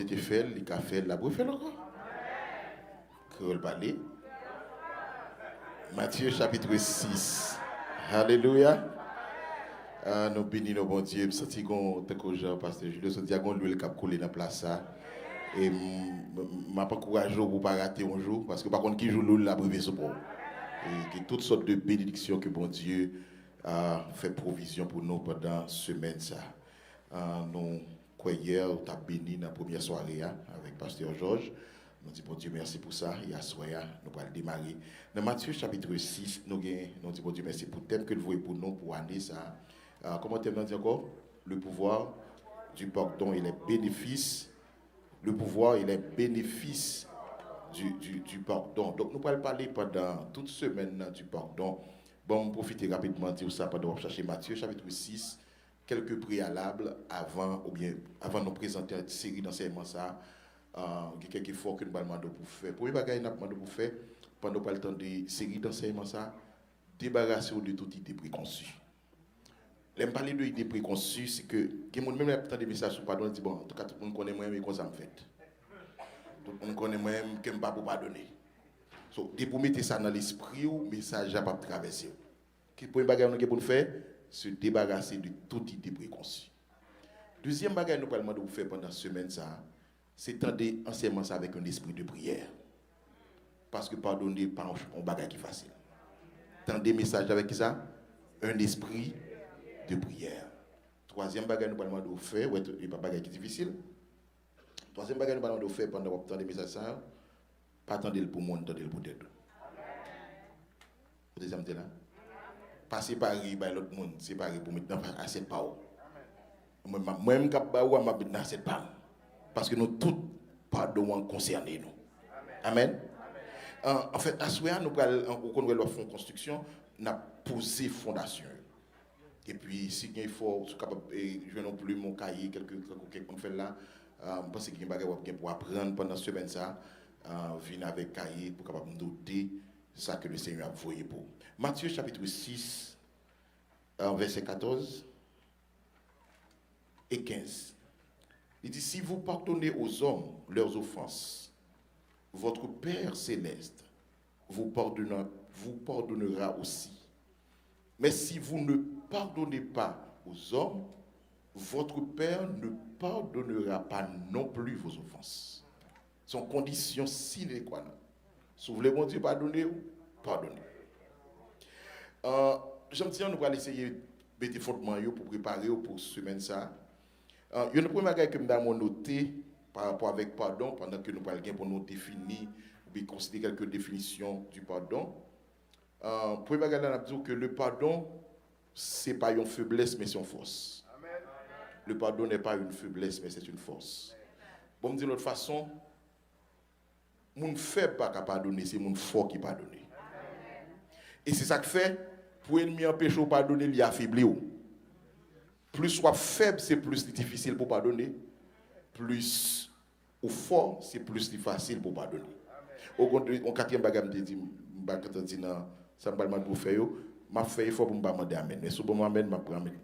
C'était fait, il a fait, la bref, encore. Créole parler. Matthieu chapitre 6. Alléluia. Nous bénissons nos bon Dieu. Je sens que Jean, pasteur Julien, je dis que l'huile qui a coulé dans la place. Et je ne pas encouragé pour ne pas rater un jour. Parce que par contre, qui joue l'huile, la brevet sur pour. Et que toutes sortes de bénédictions que bon Dieu a fait provision pour nous pendant cette semaine. Nous, hier, tu as béni dans la première soirée avec pasteur Georges. Nous disons, bon Dieu, merci pour ça. Et à soir, nous allons démarrer. Dans Matthieu chapitre 6, nous disons, bon Dieu, merci pour le thème que vous voyez pour nous, pour année ça. Comment thème dit encore? Le pouvoir du pardon et les bénéfices. Le pouvoir et les bénéfices du pardon. Donc, nous allons parler pendant toute semaine du pardon. Bon, on profiter rapidement de dire ça pendant que chercher Matthieu chapitre 6. Quelques préalables avant de nous présenter une série d'enseignements ça. Il y a quelques efforts que nous allons demander pour faire. Premier bagage que nous allons pour faire, pendant le temps de série d'enseignements ça, débarrasser de toute idée préconçue. L'aime parler de idée préconçue, c'est que les gens même tant des messages sur pardon, dit bon, en tout cas tout le monde connaît moi mais comment ça me fait. Tout le monde connaît moi même que me pas pour pardonner. So, dès pour mettre ça dans l'esprit, le message n'a pas traversé. Le premier bagage que nous allons faire, se débarrasser de toute idée préconçue. Deuxième bagage que nous allons demander pour faire pendant cette semaine ça, c'est tendre enseignement ça avec un esprit de prière. Parce que pardonner pas un bagage qui est facile. Tendre message avec ça, un esprit de prière. Troisième bagage nous allons demander faire, ouais, il pas bagage qui est difficile. Troisième bagage nous allons demander faire pendant que tendre message ça, pas attendre pour monde, attendre pour tête. Vous deuxième là. Pas séparer par l'autre monde, séparer pour mettre dans assiette pa ou. Moi-même cap ba ou m'a mettre dans assiette pa. Parce que nous tous pardon concernés nous. Amen. En fait, à soir nous quand nous faire construction, n'a posé fondation. Et puis si il faut capable je non plus mon cahier quelque qu'on fait là, parce qu'il y a des bagages pour apprendre pendant cette semaine ça, venir avec cahier pour capable noter ça que le Seigneur a envoyé pour. Matthieu chapitre 6, verset 14 et 15. Il dit, si vous pardonnez aux hommes leurs offenses, votre Père céleste vous pardonnera aussi. Mais si vous ne pardonnez pas aux hommes, votre Père ne pardonnera pas non plus vos offenses. Ce sont conditions sine qua non. Si vous voulez, bon Dieu, pardonnez ou pardonnez. J'aime bien, nous allons essayer de mettre des fondements pour préparer pour cette semaine. Il y a une première chose que nous avons noté par rapport avec pardon, pendant que nous parlons pour nous définir ou considérer quelques définitions du pardon. Première chose, nous avons dit que le pardon, ce n'est pas une faiblesse, mais c'est une force. Le pardon n'est pas une faiblesse, mais c'est une force. Bon, de l'autre façon, mon faible pas qu'à pardonner, c'est mon fort qui pardonne. Et c'est ça que fait, pour ennemi empêcher de pardonner, il affaiblit. Plus soit faible, c'est plus difficile pour pardonner. Plus ou fort, c'est plus facile pour pardonner. Au contraire, en quatrième bagage, je dis, ça me parle pour faire, je fais effort pour me demander amen. Mais si je me amen, je prends amen.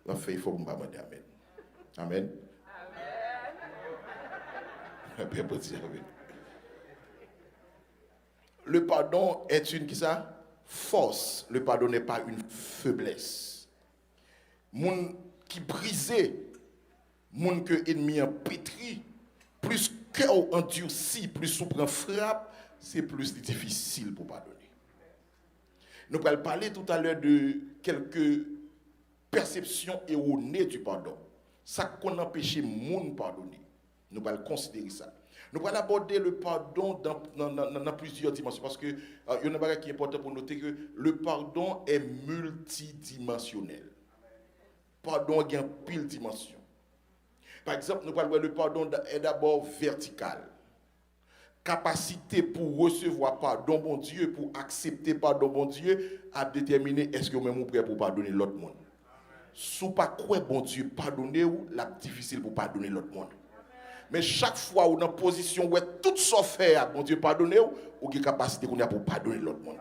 Je fais effort pour me demander amen. Amen. Le pardon est une force. Le pardon n'est pas une faiblesse. Moun qui brisé, moun que ennemi en pétri, plus cœur endurci, plus souple en frappe, c'est plus difficile pour pardonner. Nous allons parler tout à l'heure de quelques perceptions erronées du pardon. Ça qu'on empêche moun pardonner. Nous allons considérer ça. Nous allons aborder le pardon dans plusieurs dimensions parce que y a une chose qui est important pour noter que le pardon est multidimensionnel. Pardon a une pile dimension. Par exemple, nous allons voir le pardon est d'abord vertical. Capacité pour recevoir pardon bon Dieu, pour accepter pardon bon Dieu, à déterminer est-ce que vous êtes prêt pour pardonner l'autre monde. Si vous pas quoi bon Dieu pardonner ou la difficile pour pardonner l'autre monde. Mais chaque fois où dans une position où tout sauf faire, bon Dieu pardonner ou qui capacité qu'on a pour pardonner l'autre monde.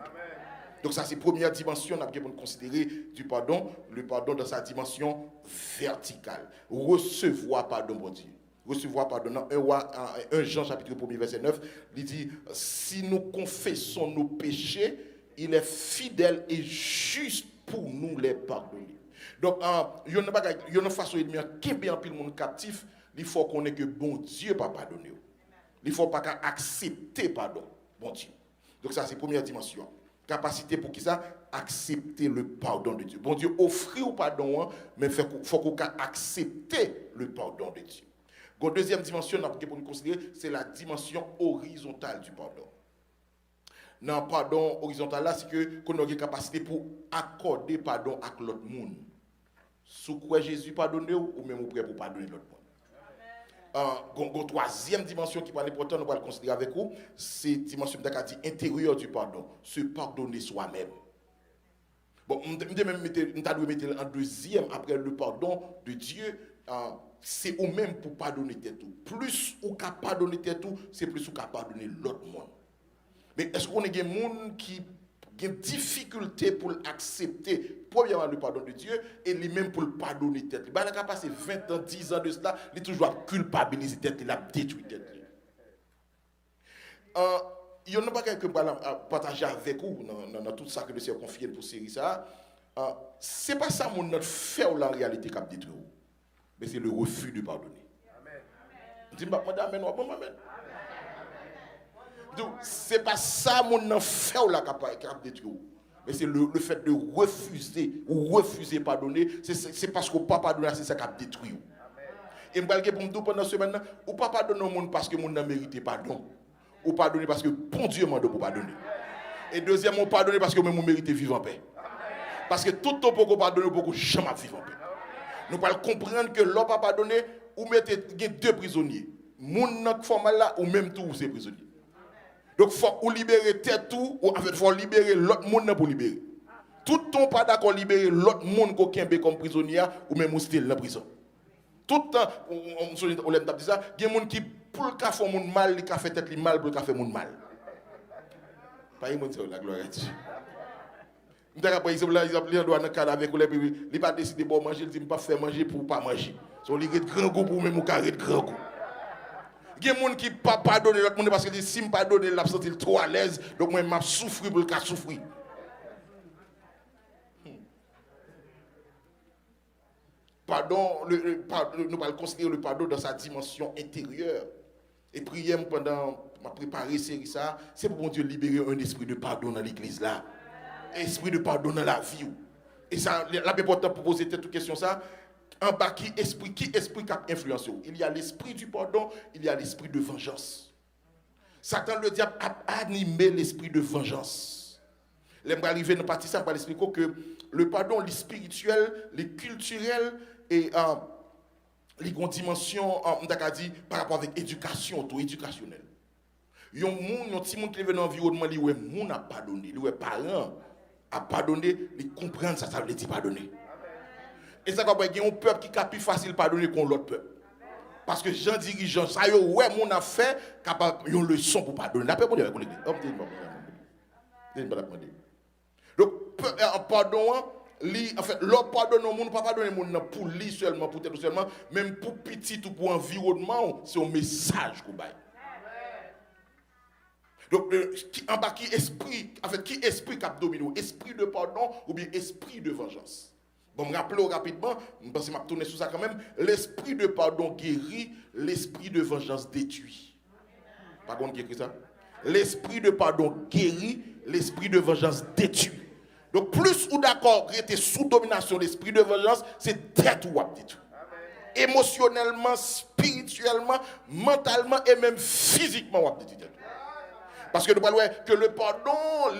Donc ça, c'est la première dimension pour considérer du pardon, le pardon dans sa dimension verticale. Recevoir pardon, bon Dieu. Recevoir pardon. Dans 1 Jean chapitre 1 verset 9, il dit, si nous confessons nos péchés, il est fidèle et juste pour nous les pardonner. Donc, il y a une façon de dire qu'il y a un monde captif, il faut qu'on ait que bon Dieu pas pardonner. Il ne faut pas accepter pardon, bon Dieu. Donc ça, c'est la première dimension. Capacité pour qui ça? Accepter le pardon de Dieu. Bon Dieu offre au pardon, mais il faut qu'on accepte le pardon de Dieu. La deuxième dimension pour nous considérer, c'est la dimension horizontale du pardon. Dans le pardon horizontal, là, c'est que qu'on a une capacité pour accorder pardon à l'autre monde. Sous quoi Jésus pardonne ou même prêt pour pardonner l'autre monde. La troisième dimension qui est important, nous allons considérer avec vous, c'est la dimension intérieure du pardon, se pardonner soi-même. Bon, nous devons mettre en deuxième après le pardon de Dieu, c'est au même pour pardonner tout. Plus ou qu'à pardonner tout, c'est plus ou qu'à pardonner l'autre monde. Mais est-ce qu'on a des gens qui ont des difficultés pour accepter, premièrement, le pardon de Dieu, et lui-même pour le pardonner tête. Il a passé 20 ans, 10 ans de cela, il est toujours culpabilisé tête, il a détruit tête. Il y a pas quelqu'un qui partager avec vous dans tout ça que nous avons confié pour série ça. Ce n'est pas ça mon notre fait la réalité qui a détruit, mais c'est le refus de pardonner. Amen. Je dis, amen. Donc, ce n'est pas ça mon fait la qui a détruit. Mais c'est le fait de refuser pardonner, c'est parce qu'on ne peut pas pardonner, c'est ça qui a détruit. Et je vais pour me dire pendant ce semaine, ou pas pardonner au monde parce que le monde n'a mérité pardon. Ou pardonner parce que bon Dieu m'a demandé pour pardonner. Et deuxièmement, pardonner parce que même on mérite vivre en paix. Parce que tout le temps pour pardonner, pour jamais vivre en paix. Nous allons comprendre que l'on pas pardonner, ou mettez deux prisonniers. Moun nan formal là, ou même tout, c'est prisonnier. Donc, il faut libérer tout, ou en fait, il faut libérer l'autre monde pour libérer. Tout le temps, pas d'accord libérer l'autre monde qui est comme prisonnier, ou même ou style la prison. Tout le temps, on l'a dit ça, il y a des gens qui, pour le cas, font mal, ils fait tête mal, pour le cas, fait mal. Pas une chose, la gloire à Dieu. Par exemple, là, ils doivent dans cadre avec eux, ils pas décider de manger, ils disent pas faire manger pour pas manger. Ils ont de grand goût pour même au carré de grand goût. Il y a des gens qui ne peuvent pas pardonner l'autre monde parce que si je ne pardonne, ils sont trop à l'aise. Donc moi, je souffre pour le cas souffrir. Pardon, nous allons considérer le pardon dans sa dimension intérieure. Et prier pendant ma préparé série ça, c'est pour mon Dieu libérer un esprit de pardon dans l'église là. Esprit de pardon dans la vie. Et ça, la plus importante pour poser cette question ça. En bas, qui esprit qui a influencé? Il y a l'esprit du pardon, il y a l'esprit de vengeance. Satan, le diable, a animé l'esprit de vengeance. L'aimerait arriver dans partie ça, pour expliquer que le pardon, les spirituel, les culturels et les dimensions, par rapport avec l'éducation, auto-éducationnelle. Il y a un petit monde qui est dans l'environnement, il y a un monde qui a pardonné, il y a parents à pardonner, ils comprennent ça, ça veut dire pardonner. Et ça va être un peuple qui est plus facile pardonner qu'un autre peuple. Parce que gens dirigeants, ça y est, ouais, mon affaire, capable une leçon pour pardonner. D'après moi, avec l'église. Donc, pardon, en fait, l'autre pardonne au monde, pas pardonner au monde pour lui seulement, pour tout seulement, même pour petit ou pour environnement, c'est un message qu'on baille. Donc, en bas, qui esprit qui a dominé, esprit de pardon ou bien esprit de vengeance. Bon, me rappelez rapidement, parce que je vais tourner sur ça quand même, l'esprit de pardon guérit, l'esprit de vengeance détruit. Par contre, qui écrit ça? L'esprit de pardon guérit, l'esprit de vengeance détruit. Donc, plus ou d'accord, rester sous domination de l'esprit de vengeance, c'est très tout à détruire. Émotionnellement, spirituellement, mentalement et même physiquement, on détruire. Parce que nous parlons que le pardon,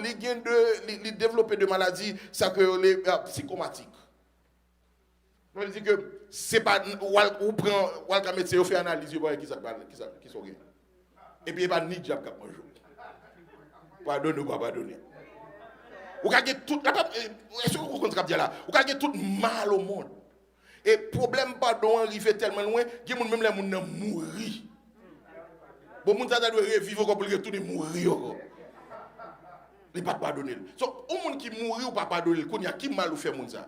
les développer de maladies, c'est que les psychomatiques. Je veux dire que c'est pas ou prend ou médecin fait analyse qui sont rien. Et puis il pas ni diable qui manger. Pardonne ou pas pardonner. Ou gagner tout est-ce que vous comprenez là? Ou gagner tout mal au monde. Et problème pardon arrivé tellement loin, il y a même les gens mourir. Bon, moun ça doit revivre comme pour retourner mourir. Il pas pardonner. So, au monde qui mourit ou pas pardonner, qu'on y a qui mal ou fait monde ça.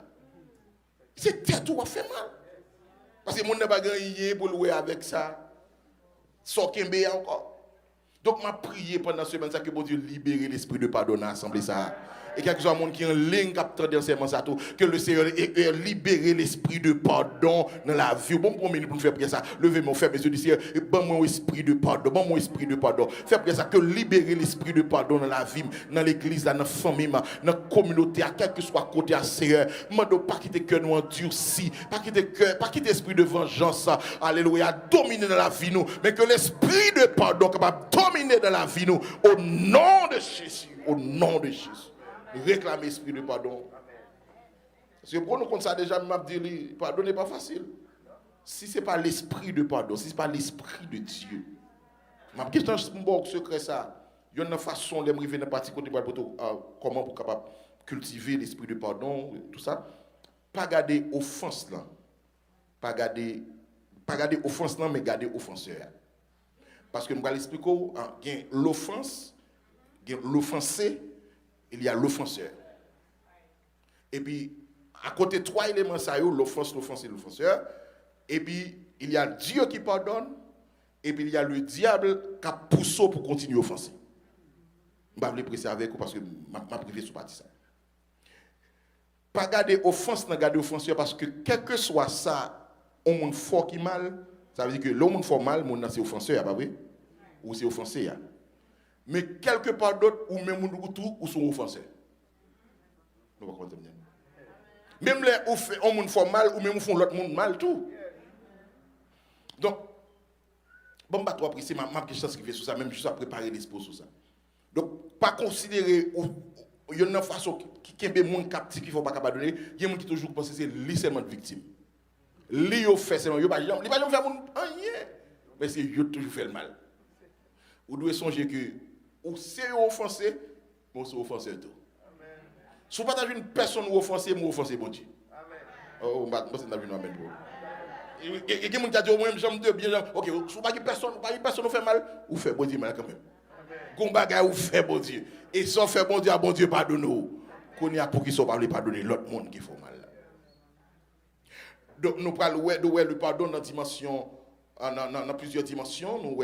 C'est tête ou fait mal. Parce que monde n'a pas gagné pour louer avec ça. Sans qu'il y encore. Donc m'a prié pendant ce semaine ça que bon Dieu libérer l'esprit de pardon dans l'assemblée ça. Et quelque chose monde qui en ligne capteur d'enseignement ça tout que le Seigneur ait libéré l'esprit de pardon dans la vie. Bon pour nous faire prier ça. Levez mon frère mes yeux du Seigneur et bon mon esprit de pardon, bon mon esprit de pardon. Faire prier ça que libérer l'esprit de pardon dans la vie, dans l'église, dans la famille, dans la communauté, à quel que soit côté à Seigneur. Mando pas quitter cœur nous endurci, pas quitter cœur, pas quitter esprit de vengeance. Alléluia, dominer dans la vie nous, mais que l'esprit de pardon capable dominer dans la vie nous au nom de Jésus, au nom de Jésus. Réclamer l'esprit de pardon. Parce que pour nous comme ça déjà, m'a dit pardon n'est pas facile. Si c'est pas l'esprit de pardon, si c'est pas l'esprit de Dieu. Ma question bon secret ça. Il y a une façon de m'arriver dans partie côté comment pour capable cultiver l'esprit de pardon tout ça. Pas garder offense là. Pas garder offense là mais garder offenseur. Parce que je vais l'expliquer, il y a l'offense, il y a l'offensé, il y a l'offenseur. Et puis, à côté de trois éléments, ça y est, l'offense, l'offense et l'offenseur. Et puis, il y a Dieu qui pardonne, et puis il y a le diable qui a poussé pour continuer à offenser. Je vais vous préciser avec vous parce que ma privé sur partie ça. Pas garder offense, non garder offenseur, parce que quel que soit ça, on monde fort qui mal. Ça veut dire que l'homme fait mal, mon c'est offenseur, pas vrai? Ou c'est offensé. Mais quelque part d'autre, ou même tout, ou sont offenseurs. Même les on fait mal, ou même font l'autre monde mal, tout. Donc, bon, bah, toi, après, c'est ma question qui fait sur ça, même juste à préparer l'esprit sur ça. Donc, pas considérer, il y a une façon qui est mon captif qu'il ne faut pas pardonner, il y a des gens qui toujours pensent que c'est lui seulement victime. Lui, il fait seulement, il ne va pas faire rien. Mais c'est lui qui toujours fait le mal. Vous devez songer que, ou c'est offensé, mais c'est offensé tout. Si vous partagez une personne ou offensée, vous offensez bon Dieu. Oh, c'est dans une amen. Et il y a des gens qui disent, moi, j'aime Dieu, bien, ok, si vous partagez personne vous fait mal, vous faites bon Dieu mal quand même. Gon bagay vous fait bon Dieu. Et sans faire bon Dieu, bon Dieu pardonne-nous. Qu'on y a pour qu'ils soient pas pardonner l'autre monde qui fait mal. Donc nous parlons de le pardon dans dimension, dans plusieurs dimensions, nous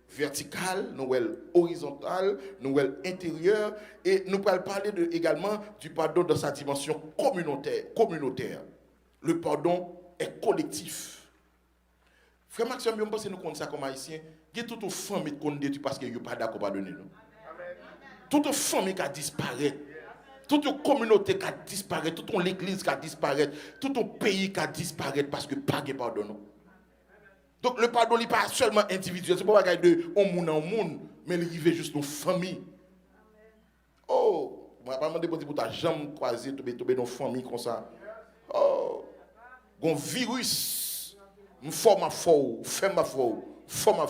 verticale, nous horizontale, nous intérieure, et nous allons parler également du pardon dans sa dimension communautaire. Le pardon est collectif. Frère Maxime, je pense que nous connaissons ça comme haïtiens. Il y a toute une famille qui détruit parce qu'il n'y a pas d'accord pardonner nous. Toute une famille qui a disparu. Toute une communauté qui a disparu. Toute une église qui a disparu. Tout un pays qui a disparu parce que pas de pardon. Donc le pardon n'est pas seulement individuel. Ce n'est pas de monde en monde, mais il arrive juste dans une famille. Oh, je ne vais pas demander pour ta jambe croisée, tomber dans une famille comme ça. Oh, un virus, une forme à faux, femme à faux.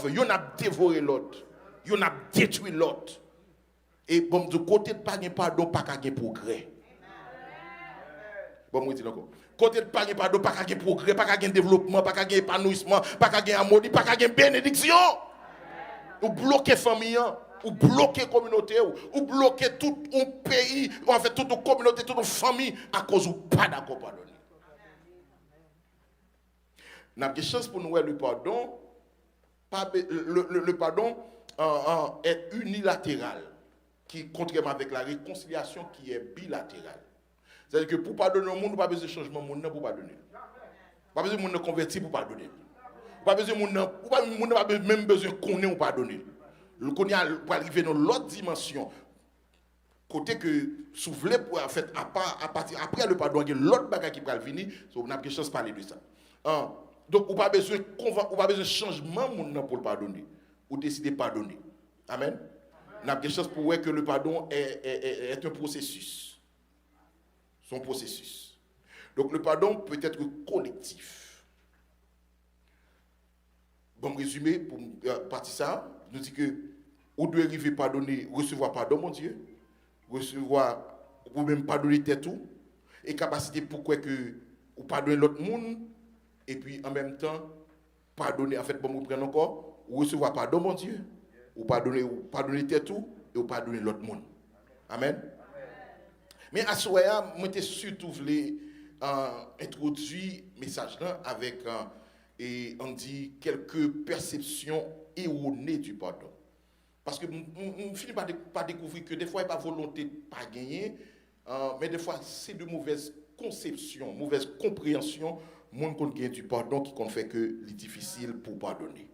Il y en a dévoré l'autre. Il y en a détruit l'autre. Et bon, du côté de pas de pardon, pas de progrès. Bon, moi, je dis encore. Côté de pas de pardon, pas de progrès, pas de développement, pas de épanouissement, pas de harmonie, pas de bénédiction. Ou bloquer la famille, ou bloquer la communauté, ou bloquer tout un pays, en fait, toute une communauté, toute une famille, à cause de pas d'accord pardonner. Nous avons des chances pour nous voir le pardon. Le pardon est unilatéral, qui contrairement avec la réconciliation qui est bilatérale. C'est-à-dire que pour pardonner au monde, nous n'avons pas besoin de changement pour pardonner. Pas besoin de monde convertir pour pardonner. Pas besoin de pas même besoin de connaître pour pardonner. Le connaître pour arriver dans l'autre dimension. Côté que si vous voulez pour fait après le pardon, il y a l'autre bagage qui va venir, so on a quelque chose de parler de ça. Donc, on n'a pas besoin de changement pour le pardonner. Ou décider de pardonner. Amen. On a quelque chose pour voir que le pardon est un processus. Son processus. Donc, le pardon peut être collectif. Bon, résumé, pour partir ça, nous dit que vous devez arriver à pardonner, recevoir pardon, mon Dieu, recevoir, ou même pardonner tout, et capacité pour quoi que vous pardonnez l'autre monde. Et puis en même temps, pardonner, en fait, bon, vous prenez encore, ou recevoir pardon, mon Dieu, ou pardonner tout, et ou pardonner l'autre monde. Amen. Mais à ce moment-là, je surtout voulu introduire le message là avec et on dit quelques perceptions erronées du pardon. Parce que on finit par découvrir que des fois, il n'y a pas volonté de pas gagner, mais des fois, c'est de mauvaises conceptions, mauvaise compréhension, mon qu'on gagne du pardon qui fait que c'est difficile pour pardonner.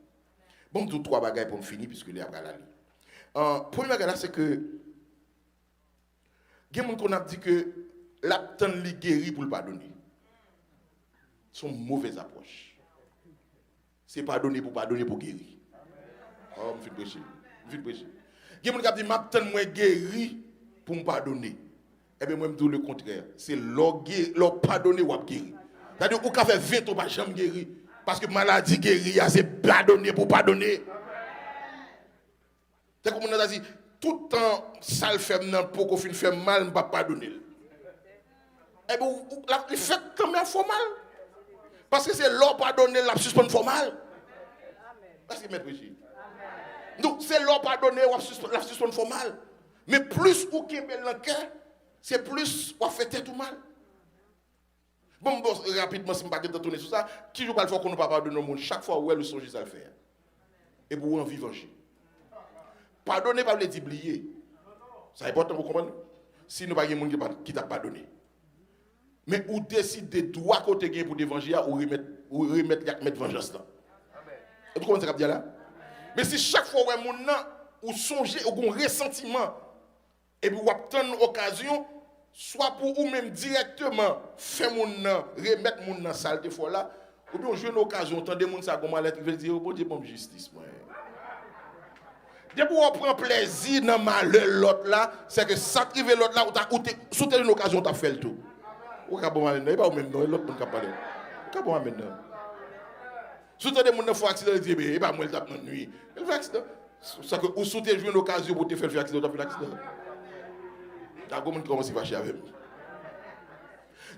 Bon, deux, trois bagages pour me finir, puisque les après la ligne. Premier bagage, c'est que, il y a des gens qui ont dit que l'abtend li guéri pour le pardonner. C'est une mauvaise approche. C'est pardonner pour guérir. Oh, je vais prêcher. Il y a des gens qui ont dit, m'abtend moi guéri pour me pardonner. Eh bien, moi, je dis le contraire. C'est leur pardonner ou guérir. C'est-à-dire, vous avez fait 20 ans, pas jamais guéri. Parce que maladie guérie, c'est pardonner pour pardonner. C'est comme on a dit, tout le temps, ça le fait pour qu'on fait mal, on ne va pas pardonner. Eh bien, il fait quand même fort mal. Parce que c'est leur pardonner, la suspendre fort mal. Est-ce que vous m'écoutez? Donc, c'est leur pardonner, la suspendre fort mal. Mais plus vous qui est dans le cœur, c'est plus vous faites tout mal. Bon, rapidement, si je ne vais pas tourner sur ça, qui joue pas le fois qu'on ne peut pas pardonner au monde, chaque fois où elle le songe, ça le fait. Et pour en vivre. Pardonner, pas le dire oublier. C'est important pour comprendre. Si nous n'avons pas de monde qui t'a pardonné. Mais ou décider de droit côté gain pour l'évangile ou remettre vengeance là. Et vous comprenez ce que je veux dire là? Mais si chaque fois où mon nom ou songer ou un ressentiment et puis vous avez une occasion soit pour ou même directement faire mon nom, remettre mon nom saleté fois là, ou bien jouer une occasion, entendre mon ça comme lettre, veut dire bon Dieu bon justice moi. Dès pour on prend plaisir dans malheur l'autre là, c'est que ça arrive l'autre là ou sauter une occasion tu as fait le tout. Ou ka bon maintenant, pas même non, l'autre monde ka parler. Ka bon maintenant. Sauter des monde fois accident dit et pas moi il tape dans nuit. Il fait accident. Ça que ou sauter jouer une occasion pour te faire accident, tu as fait accident. T'as comment commence à fâcher avec moi.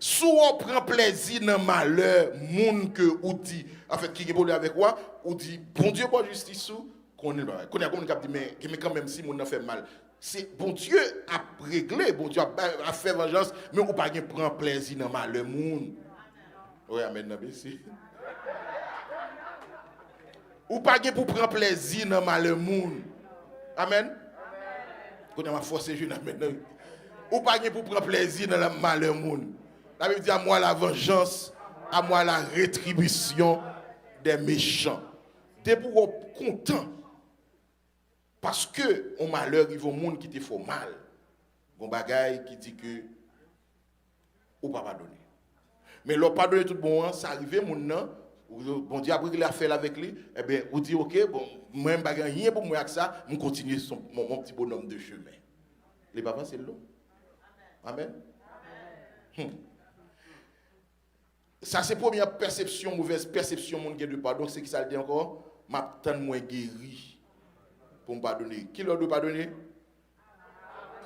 Si on prend plaisir dans le malheur, moun que ou dit, en fait, qui est problème avec moi, ou dit, bon Dieu, bon justice, qu'on est là. Qu'on a dit, mais quand même, si moun a fait mal, c'est bon Dieu a réglé, bon Dieu a fait vengeance, mais ou pas prend plaisir dans le malheur, moun. Oui, amen, merci. Ou pas pour prendre plaisir dans le malheur, moun. Amen. Qu'on a forcé, je n'amène. Ou pas pour prendre plaisir dans le malheur, moun. La Bible dit à moi la vengeance, à moi la rétribution des méchants. T'es pour content. Parce que au malheur, il y a des gens qui te font mal. Bon bagaille qui dit que ou pas pardonner. Mais leur pardonner tout bon, ça arrive mon nom, bon Dieu après qu'il a fait avec lui, eh bien, vous dit OK, bon, moi bagaille rien pour moi avec ça, je continue mon petit bonhomme de chemin. Les papas c'est l'eau. Amen. Ça, c'est la première perception, mauvaise perception, mon gars de pardon. C'est qui ça le dit encore? Ma tant moins guéri pour me pardonner. Qui leur doit pardonner?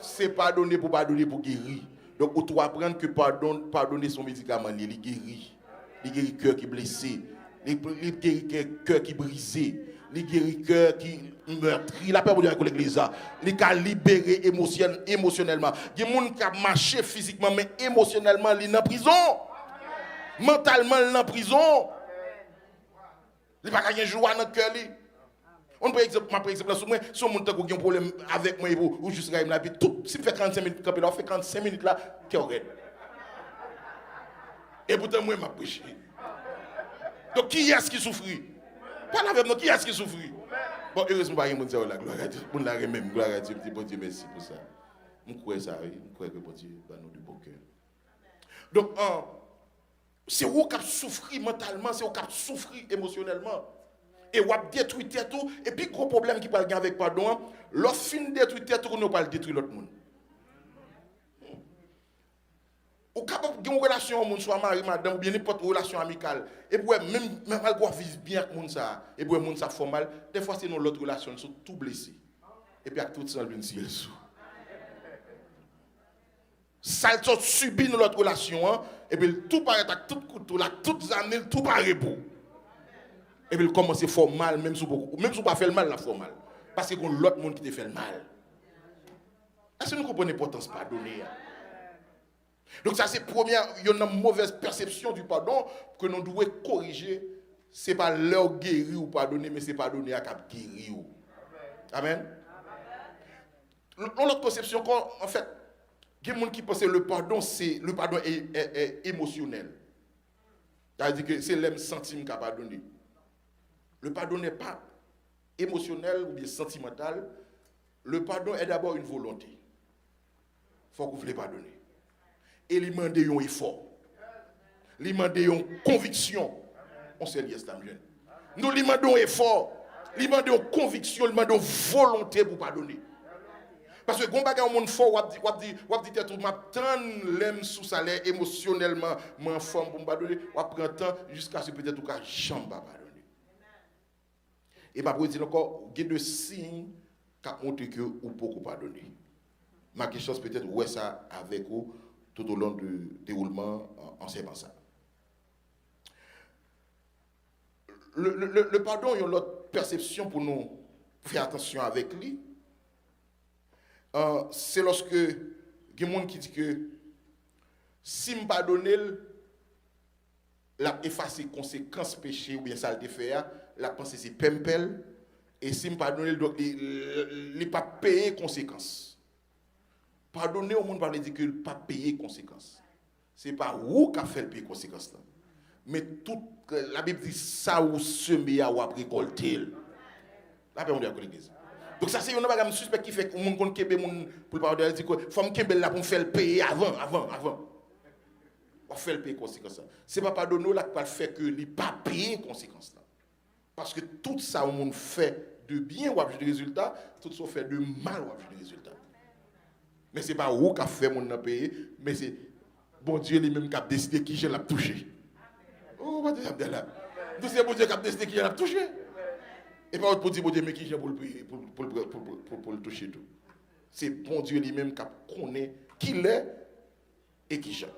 C'est pardonner pour guérir. Donc, on doit apprendre que pardonner son médicament, il guérit. Il guérit le cœur qui est blessé. Il guérit le cœur qui est brisé. Il guérit le cœur qui est meurtri. Il a pas besoin de l'église. Il a libéré émotionnellement. Il y a des gens qui ont marché physiquement, mais émotionnellement, il est en prison. Mentalement, il est en prison. Il n'y a pas de joie dans le cœur. On par exemple, si on a un problème avec moi ou juste la vie, tout, si fait 45 minutes, on fait 45 minutes là, qui aurait. Et pourtant, moi, je m'ai prêché. Donc, qui est-ce qui souffre? Pas avec moi, qui est-ce qui souffre? Bon, heureusement, je ne sais pas, gloire à Dieu. Je ne même, gloire à Dieu, bon Dieu, merci pour ça. Je crois ça, je crois que bon Dieu va nous du bon cœur. Donc, c'est vous qui souffrez mentalement, c'est vous qui souffrez émotionnellement. Et vous détruisez tout. Et puis, gros problème qui parle avec pardon, l'autre fin détruit tout, on ne pas détruire l'autre monde. Ou capable de une relation avec soit mari, madame, ou bien n'importe relation amicale. Et puis, même malgré vivre bien avec moun ça, et puis, moun ça fait mal, des fois, c'est dans l'autre relation, ils sont tout blessés. Et puis, avec tout ça, ils sont sous. Ça, ils sont subis dans l'autre relation, hein, et puis, tout paraît avec tout couteau, là, toutes années, tout paraît beau. Et puis, il commence à faire mal, même si vous ne pas fait le mal, la fait mal. Parce que l'autre monde qui te fait le mal. Est-ce que nous comprenons l'importance de pardonner? Donc ça c'est première, il y a une mauvaise perception du pardon que nous devons corriger. Ce n'est pas leur guérir ou pardonner, mais c'est pardonner à cap guérir. Amen. Dans notre conception, en fait, il y a des gens qui pensent que le pardon est émotionnel. C'est-à-dire que c'est l'homme sentiment qui a pardonné. Le pardon n'est pas émotionnel ou bien sentimental. Le pardon est d'abord une volonté. Il faut que vous voulez pardonner. Et il demande un effort. Il demande une conviction. On sait lié ça, jeune. Nous lui demandons un effort. Il demande une conviction, il demande une volonté pour pardonner. Parce que quand on monde fort, on dit tout m'attend l'aime sous salaire émotionnellement, m'en forme pour pardonner, on prend temps jusqu'à ce peut-être que jamais pas pardonner. Et pas pour dire encore, il y a des signes qui montrent que vous pouvez pardonner. Ma question c'est peut-être où est ça avec vous tout au long du déroulement en servant ça. Le pardon, il y a une autre perception pour nous faire attention avec lui. C'est lorsque il y a des gens qui disent que si je ne pardonne pas, la effacer les conséquences péché ou bien ça le fait, la pensée c'est pempel. Et si je ne pardonne pas, il ne pas payer les conséquences. Pardonner au monde, parler dire qu'il ne pas payer les conséquences. Ce n'est pas vous qui fait payer les conséquences. Mais toute la Bible dit ça ou semer ou récolter. La paix on dit à l'église. Donc ça c'est un bagage suspect qui fait que mon compte kebe mon pour pardonner dit que faut me kebe là pour faire payer avant. On fait le payer conséquences. C'est pas pardonner là qui va faire que il pas payer conséquences là. Parce que tout ça au monde fait de bien ou de résultat, tout ça fait de mal ou de résultat. Mais c'est pas vous qui a fait mon payer, mais c'est bon Dieu lui-même qui a décidé qui je l'a touché. Oh, bah, c'est bon Dieu qui a décidé qui je l'a touché. Et pas pour dire bon Dieu, mais qui j'ai pour le toucher tout. C'est bon Dieu lui-même qui connaît qui l'est et qui j'ai.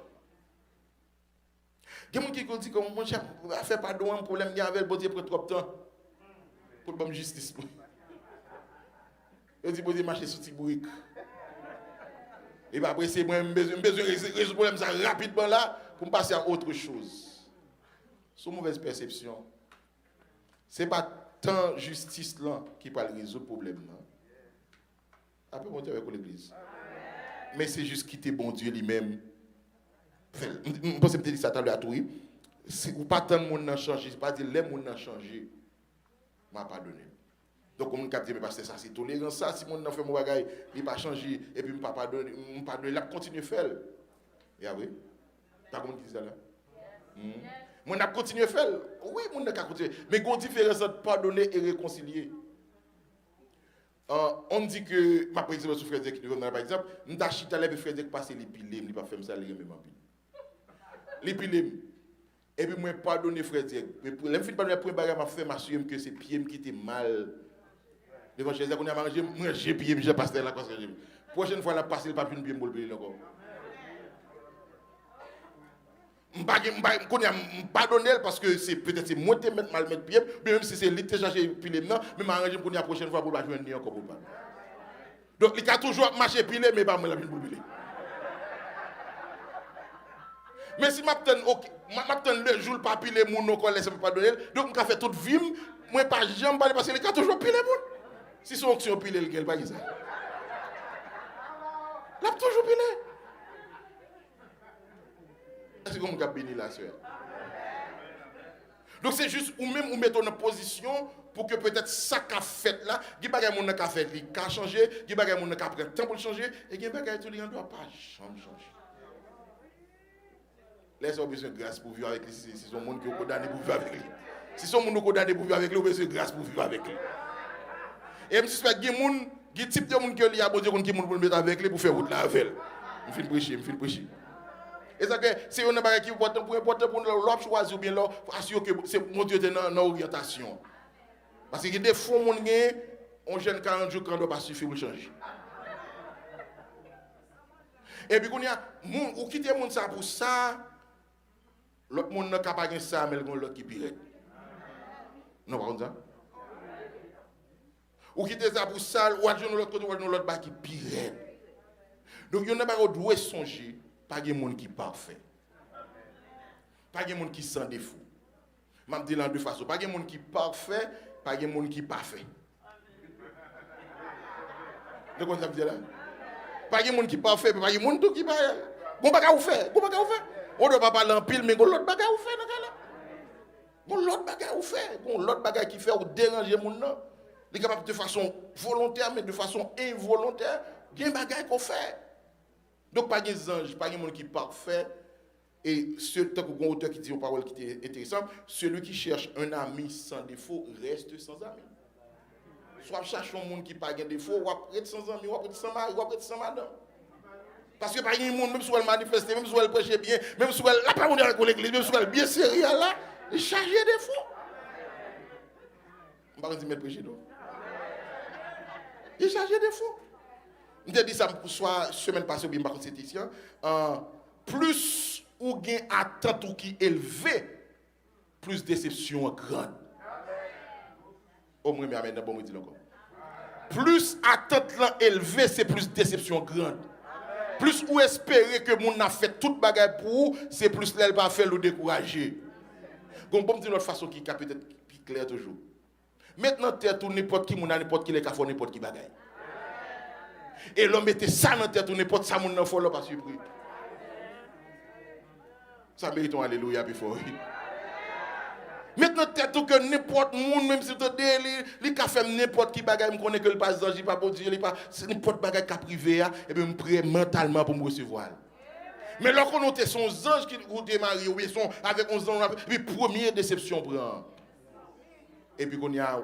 Il y a des gens qui disent que mon chef a fait pardon, un problème avec bon Dieu pour trop de temps. Pour la justice. Il dit bon Dieu, marcher sur Tibourique. Et après, c'est moi, j'ai besoin de résoudre le problème ça rapidement là pour me passer à autre chose. C'est une mauvaise perception. Ce n'est pas tant justice là qui va résoudre le problème. Après, mon Dieu avec l'église. Mais c'est juste quitter bon Dieu lui-même. Je pense que je dit ça tout à l'heure. Si vous pas tant de monde n'a changé, c'est pas dire les monde n'a changé. M'a pardonné. Donc, on a dit, mais parce que ça, c'est tolérant. Ça, si mon n'a fait mon bagage, il n'a pas changé, et puis il n'a pas pardonné, il a continué à faire. Et oui, t'as comment dit ça là? On a continué à faire. Oui, on a continué. Mais il y a une différence entre pardonner et réconcilier. On dit que, ma présidente sur Frédéric, par exemple, je suis chita là, Frédéric passe l'épilé, il pas fait ça, il même l'épilé. Et puis, moi, pardonner Frédéric. Mais pour l'enfant, pardonner pour bagage, m'a fait m'assurer que c'est pieds qui était mal. Devant chez qu'on a mangé, moi j'ai pied, j'ai passé la cause que j'ai. Prochaine fois, la passer le papier, bien me le encore. Je pardonner parce que c'est peut-être c'est moi qui mal mettre pied, même si c'est lui qui cherché pied non, mais m'arranger pour la prochaine fois pour pas joindre encore pour pas. Donc il a toujours marché pilé mais pas moi la pour pilé. Mais si m'attend le jour pas pilé mon non qu'on laisse pas donner, donc on fait toute vie, moi pas jamais parler parce que il a toujours pilé mon. Si son action pilé le pas ça. L'a toujours pilé. Est-ce que vous avez béni la soeur? Donc c'est juste ou même ou mettons en position pour que peut-être ça qu'a fait là, il y a des gens qui a fait qui a changé, il y a des gens qui a pris le temps pour changer et il y a des gens qui ne doivent pas jamais changer. Laissez-moi besoin de grâce pour vivre avec lui si c'est son monde qui est condamné pour vivre avec lui. Si son monde est condamné pour vivre avec lui, vous avez besoin de grâce pour vivre avec lui. Et je suspecte qu'il y a des types de monde qui ont bon Dieu qui pour mettre avec lui pour faire route là avec lui. Je finis prêcher. Et ça que c'est un bagage qui est important pour l'autre choisir ou bien l'autre assurer que c'est mon Dieu dans l'orientation. Parce que des fois mon gain on jeune 40 jours quand on doit pas suffire pour changer. Et puis qu'on y a ou quitter monde ça pour ça l'autre monde n'a capable de ça mais l'autre qui pire. Non pas comme ça. Ou quitter ça pour ça ou adjoindre l'autre côté ou l'autre bas qui pire. Donc, il y en a pas qui doit songer, pas de monde qui est parfait. Pas de monde qui sans défaut. Je dis dans deux façons. Pas de monde qui est parfait, pas de monde qui est parfait. Vous comprenez ce que je veux dire là? Pas de monde qui est parfait, pas de monde qui est parfait. Bon bagage ou fait, bon bagage ou fait. On ne doit pas parler en pile, mais l'autre bagage ou fait dans là. Bon l'autre bagage ou fait, bon l'autre bagage qui fait ou déranger mon nom. Il est capable de façon volontaire, mais de façon involontaire, il y a un bagage qu'on fait. Donc pas de ange, pas de monde qui est parfait. Et ce tant que auteur qui dit une parole qui est intéressante, celui qui cherche un ami sans défaut reste sans ami. Soit cherche un monde qui n'a pas de défaut, ou après sans ami, ou après sans mari, ou après sans madame. Parce que par exemple, même si elle manifeste, même si elle prêche bien, même si elle n'a pas monté avec l'église, même si elle est bien sérieux là, il est chargé de défaut. Je ne vais pas dire prêcher non. Il est chargé de défaut. Je te dis ça pour soit semaine passée ou bien par cette édition. Plus ou gain attente ou qui élevé, plus déception grande. Au moins, mais amen, bon, me dit encore. Plus attente élevée, c'est plus déception grande. Plus ou espérer que mon a fait toute bagaille pour vous, c'est plus l'elle va faire le décourager. Donc, bon, me dire notre façon qui est peut-être plus claire toujours. Maintenant, tête ou n'importe qui, mon a n'importe qui les cafons, n'importe qui bagaille. Et l'homme mettait ça dans tête ou n'importe ça, mon n'a pas pas surpris. Ça mérite un alléluia plus fort. Maintenant, tête ou que n'importe monde, même si tu dis, les cafés, n'importe qui bagaille, me connaît que le passe d'ange, pas pour dire, c'est n'importe bagaille qui a privé, et bien, me prie mentalement pour me recevoir. Mais lorsqu'on a son ange qui ont démarré, ou ils sont avec 11 ans, puis première déception prend. Et puis qu'on y a,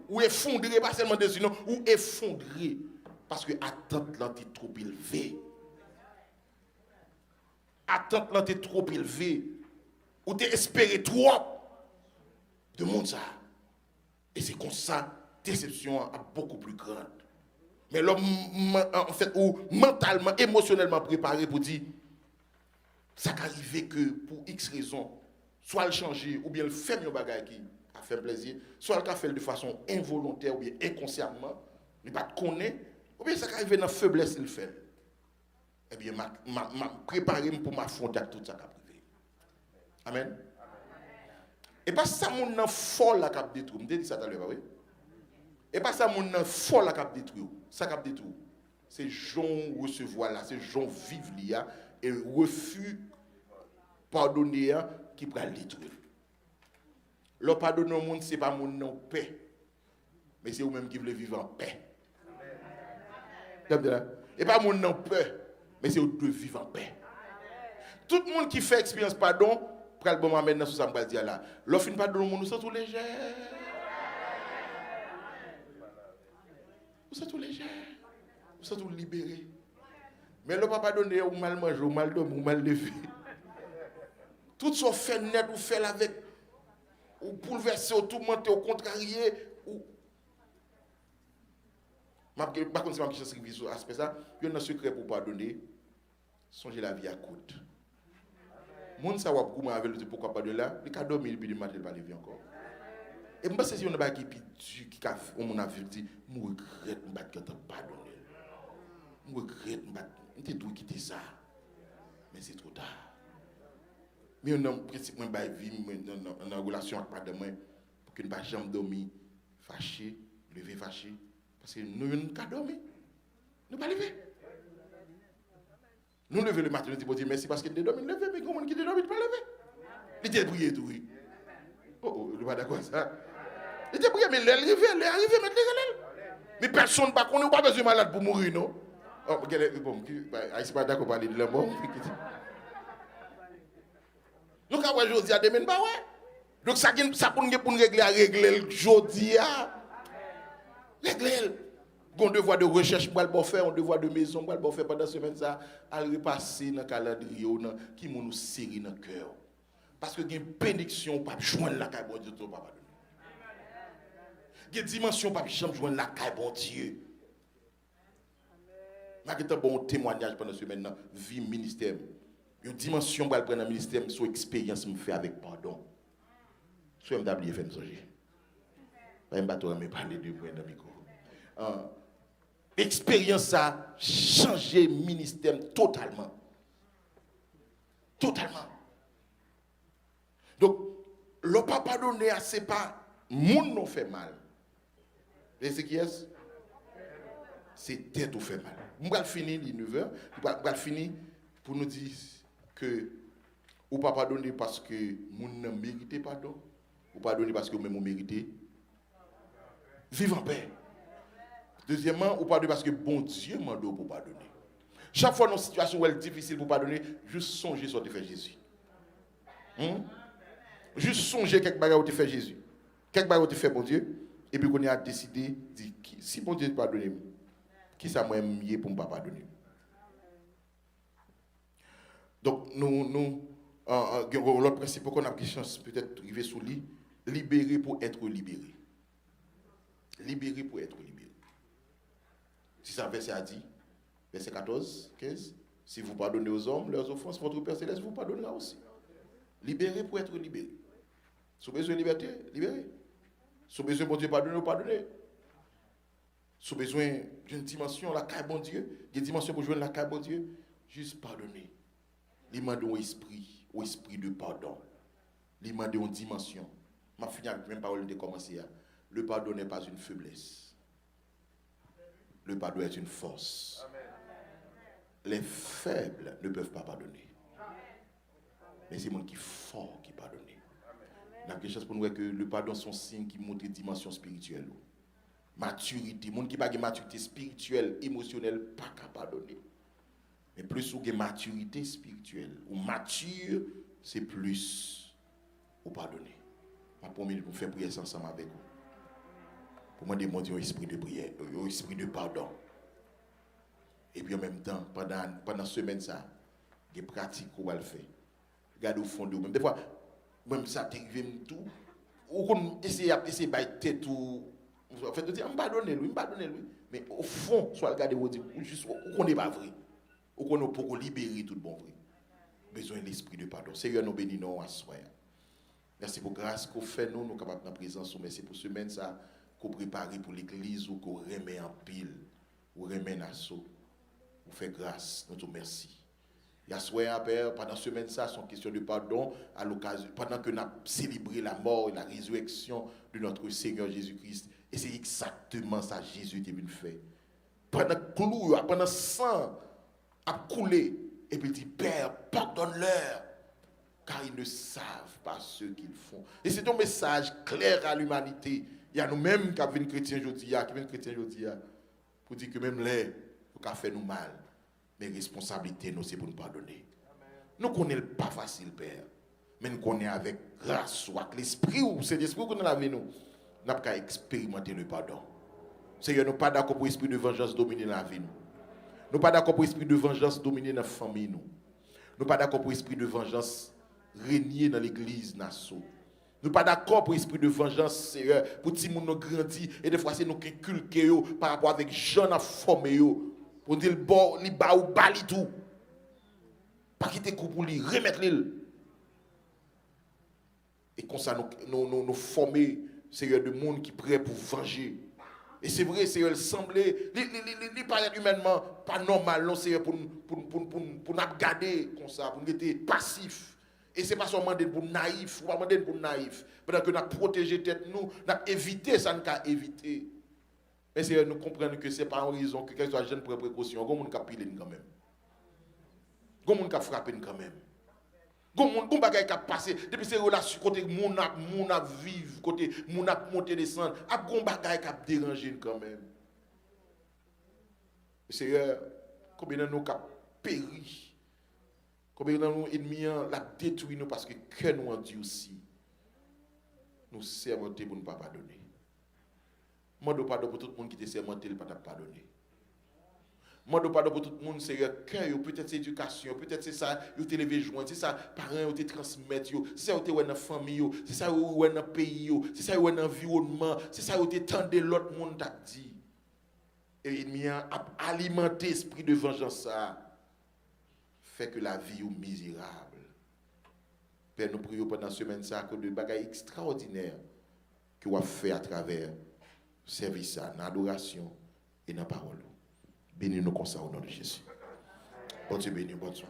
ou effondré, pas seulement dessus, non, ou effondré. Parce que attente là, est trop élevée. Attente là, est trop élevée. Ou t'es espéré trop de monde ça. Et c'est comme ça, déception a beaucoup plus grande. Mais l'homme, en fait, ou mentalement, émotionnellement préparé pour dire, ça qu'arrive que pour X raisons, soit le changer, ou bien le faire un bagage qui a fait plaisir, soit le fait de façon involontaire ou bien inconsciemment, il ne pas connaître, ou bien ça qu'arrive dans la faiblesse, il le fait. Eh bien, m'a préparé pour m'affronter avec tout ça qui a privé. Amen. Et pas ça mon folle la cap détruit. Je dit ça tout à l'heure, oui. Et pas ça mon folle la cap détruit. Ça cap détruit. C'est gens recevoir là, c'est gens vivre là et refus pardonner qui peut le détruire. Le pardonner au monde c'est pas mon nom paix. Mais c'est vous même qui voulez vivre en paix. Et pas mon nom peur, mais c'est vous deux vivre en paix. Tout le monde qui fait expérience pardon, pour le bon moment maintenant, ça me dire là. L'offre ne pardonne au monde, nous sommes tous légers. Nous sommes tous légers. Nous sommes tous libérés. Mais le papa donné ou mal manger, ou mal dormir, ou mal lever. Tout ce fait net ou fait avec, ou bouleverser, ou tourmenter, ou contrarier, ou. Par contre, c'est ma question qui sur l'aspect ça. Il y a un secret pour pardonner. Songez la vie à coûte. Moun sa wap gouman avec le pourquoi pas de là, il a dormi puis le matin il va lever encore. Et moi c'est si on a pas qui a on a vu dit, moi regrette m'pas que t'as pardonné. Moi regrette m'pas, t'es tout quitter ça. Mais c'est trop tard. Mais on a principe moi ba vie en relation avec madame moi pour qu'il ne pas jamais dormir fâché, lever fâché parce que nous ne pas dormir. Nous pas lever. Nous lever le matin, nous disons merci parce qu'il est dormi, lever, mais comment il est dormi, il ne pas lever. Il était prié tout, oui. Oh, il n'est pas d'accord ça. Il était prié, mais il est arrivé, maintenant il est. Mais personne ne va connaître, pas besoin de malade pour mourir, non? Oh, bon, il n'est pas d'accord pour parler de la mort. Donc, aujourd'hui, à demain, bah ouais. Donc, ça pour nous régler aujourd'hui, régler. On devoir de recherche pour le faire, on devoir de maison pour le faire pendant la semaine ça, à repasser dans le calendrier qui nous serrer dans le cœur. Parce que il y a une bénédiction pas joindre la caille bon Dieu tout papa. Il y a une dimension pas jamais joindre la caille bon Dieu. Malgré un bon témoignage pendant la semaine dans vie ministère. Une dimension pour prendre dans ministère sur expérience me fait avec pardon. Soit m'd'oublier faire me songer. Pas me battre me parler de moi dans micro. Expérience a changé le ministère totalement. Totalement. Donc, le pas pardonner, ce n'est pas moun nous fait mal. Et c'est qui est-ce? C'est tête nous fait mal. On va finir les 9h, on va finir pour nous dire que ou pas pardonner parce que moun ne mérite pardon, ou pardonner parce que même on mérite vivre en paix. Deuxièmement, ou pardonner parce que bon Dieu m'a donné pour pardonner. Chaque fois dans une situation où elle est difficile pour pardonner, juste songer sur ce que fait Jésus. Juste songer quelque chose où tu fait Jésus. Quelque chose où tu fait bon Dieu. Et puis qu'on a décidé, dit, si bon Dieu pardonne, qui ça m'a mieux pour ne pas pardonner. Donc, l'autre principe qu'on a pris chance peut-être arriver sous lui, libérer pour être libéré. Libérer pour être libéré. Si ça verset a dit, verset 14, 15, si vous pardonnez aux hommes leurs offenses, votre Père Céleste vous pardonnera aussi. Libérer pour être libéré. Si vous avez besoin de liberté, libérez. Si vous avez besoin de Dieu pardonner, pardonnez. Si vous avez besoin d'une dimension, la caille bon Dieu, des dimensions pour jouer la caille bon Dieu, juste pardonner. Il m'a donné au esprit de pardon. Il m'a donné une dimension. Ma fini avec même parole de commencer. Le pardon n'est pas une faiblesse. Le pardon est une force. Amen. Les faibles ne peuvent pas pardonner. Mais c'est le monde qui est fort qui pardonne. Il y a quelque chose pour nous que le pardon sont signes qui montrent une dimension spirituelle. Maturité. Les gens qui n'ont pas de maturité spirituelle, émotionnelle, pas qu'à pardonner. Mais plus ou une maturité spirituelle, ou mature, c'est plus ou pardonner. Je promets de faire prière ensemble avec vous. Pour moi, demander un esprit de prière, un esprit de pardon. Et puis en même temps, pendant la semaine, ça, il y a des pratiques qu'on va le faire. Regardez au fond de vous. Des fois, même ça t'arrive tout. Ou qu'on essaie de tête ou. En fait, on dit, on va donner lui. Mais au fond, soit regarder vous dire, juste, qu'on n'est pas vrai. Ou qu'on ne peut pas libérer tout le bon vrai. Besoin de l'esprit de pardon. Seigneur, nous bénissons à soi. Merci pour grâce qu'on fait nous capables de présence. Merci pour semaine ça qu'on prépare pour l'église ou qu'on remet en pile, ou remet en assaut. Vous fait grâce, nous te merci. Il y a soin Père, pendant la semaine ça, c'est une question de pardon à l'occasion, pendant que nous avons célébré la mort et la résurrection de notre Seigneur Jésus-Christ. Et c'est exactement ça que Jésus est venu faire. Pendant clou, pendant sang a coulé, et puis il dit, Père, pardonne-leur, car ils ne savent pas ce qu'ils font. Et c'est un message clair à l'humanité. Il y a nous-mêmes qui avons chrétiens aujourd'hui, pour dire que même les qui fait nous mal, mais responsabilité nous c'est pour nous pardonner. Nous connaissons pas facile, Père, mais nous connaissons avec grâce ou avec l'esprit, ou c'est l'esprit que nous avons nous n'avons qu'à expérimenter le pardon. Seigneur, nous pas d'accord pour l'esprit de vengeance dominer la vie nous. Nous pas d'accord pour l'esprit de vengeance dominer notre famille nous. Nous pas d'accord pour l'esprit de vengeance régner dans l'église Nassau. Nous pas d'accord pour l'esprit de vengeance, Seigneur, pour que nous grandissons et des fois c'est nous qui inculquons par rapport avec jeunes à former pour dire bon, li ba ou bali tout. Pas quitter coup pour lui remettre l'île. Et comme ça nous former, Seigneur, de monde qui prêt pour venger. Et c'est vrai, Seigneur, il semblait, il paraît humainement pas normal, non, Seigneur, pour nous garder comme ça, pour nous être passifs. Et ce n'est pas seulement pour naïf, ou pas pour naïf. Pendant que nous avons protégé tête nous, nous avons évité ça, nous avons évité. Mais Seigneur, nous comprenons que ce n'est pas en raison que quelqu'un soit jeune pour précaution. Il y a des gens qui pilent quand même. Il y a des gens qui frappent quand même. Il y a des gens qui passé depuis ces relations, côté moun a vivre, côté moun a monter descendre, il y a des gens qui dérangé quand même. Seigneur, combien de nous qui péri? Combien de nous ennemis la détruit nous parce que cœur nous en dit aussi. Nous sermenté pour ne pas pardonner. Moi de pardon pour tout le monde qui te sermenté pour ne pas pardonner. Moi de pardon pour tout le monde, c'est le cœur, peut-être c'est l'éducation, peut-être c'est ça, vous te levé joindre, c'est ça, parents, vous te transmettre, c'est ça, vous te dans la famille, c'est ça, vous dans le pays, c'est ça, vous dans l'environnement, c'est ça, vous te tendez l'autre monde t'a dit. Et il a alimenté l'esprit de vengeance ça. Fait que la vie est misérable. Père, nous prions pendant cette semaine ça que de bagailles extraordinaires que vous avez fait à travers le service, dans l'adoration et dans la parole. Bénis-nous comme ça au nom de Jésus. Bon Dieu bénis, bon Dieu.